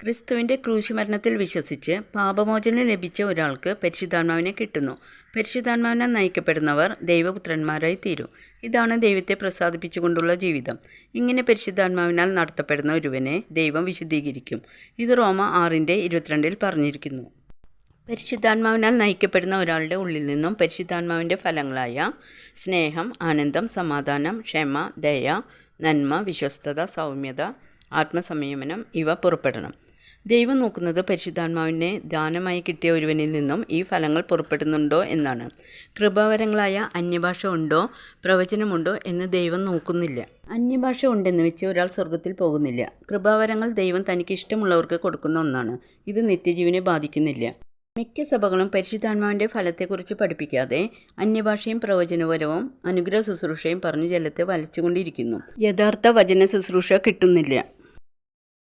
ക്രിസ്തുവിൻ്റെ ക്രൂശുമരണത്തിൽ വിശ്വസിച്ച് പാപമോചനം ലഭിച്ച ഒരാൾക്ക് പരിശുദ്ധാത്മാവിനെ കിട്ടുന്നു. പരിശുദ്ധാത്മാവിനാൽ നയിക്കപ്പെടുന്നവർ ദൈവപുത്രന്മാരായി തീരും. ഇതാണ് ദൈവത്തെ പ്രസാദിപ്പിച്ചുകൊണ്ടുള്ള ജീവിതം. ഇങ്ങനെ പരിശുദ്ധാത്മാവിനാൽ നടത്തപ്പെടുന്ന ഒരുവനെ ദൈവം വിശുദ്ധീകരിക്കും. ഇത് റോമ 6:22 പറഞ്ഞിരിക്കുന്നു. പരിശുദ്ധാത്മാവിനാൽ നയിക്കപ്പെടുന്ന ഒരാളുടെ ഉള്ളിൽ നിന്നും പരിശുദ്ധാത്മാവിൻ്റെ ഫലങ്ങളായ സ്നേഹം, ആനന്ദം, സമാധാനം, ക്ഷമ, ദയ, നന്മ, വിശ്വസ്തത, സൗമ്യത, ആത്മസംയമനം ഇവ പുറപ്പെടണം. ദൈവം നോക്കുന്നത് പരിശുദ്ധാത്മാവിനെ ദാനമായി കിട്ടിയ ഒരുവനിൽ നിന്നും ഈ ഫലങ്ങൾ പുറപ്പെടുന്നുണ്ടോ എന്നാണ്. കൃപാവരങ്ങളായ അന്യഭാഷ ഉണ്ടോ, പ്രവചനമുണ്ടോ എന്ന് ദൈവം നോക്കുന്നില്ല. അന്യഭാഷ ഉണ്ടെന്ന് വെച്ച് ഒരാൾ സ്വർഗത്തിൽ പോകുന്നില്ല. കൃപാവരങ്ങൾ ദൈവം തനിക്ക് ഇഷ്ടമുള്ളവർക്ക് കൊടുക്കുന്ന ഒന്നാണ്. ഇത് നിത്യജീവനെ ബാധിക്കുന്നില്ല. മിക്ക സഭകളും പരിശുദ്ധാത്മാവിൻ്റെ ഫലത്തെക്കുറിച്ച് പഠിപ്പിക്കാതെ അന്യഭാഷയും പ്രവചനപരവും അനുഗ്രഹ ശുശ്രൂഷയും പറഞ്ഞ് ജലത്തെ വലിച്ചുകൊണ്ടിരിക്കുന്നു. യഥാർത്ഥ വചന ശുശ്രൂഷ കിട്ടുന്നില്ല.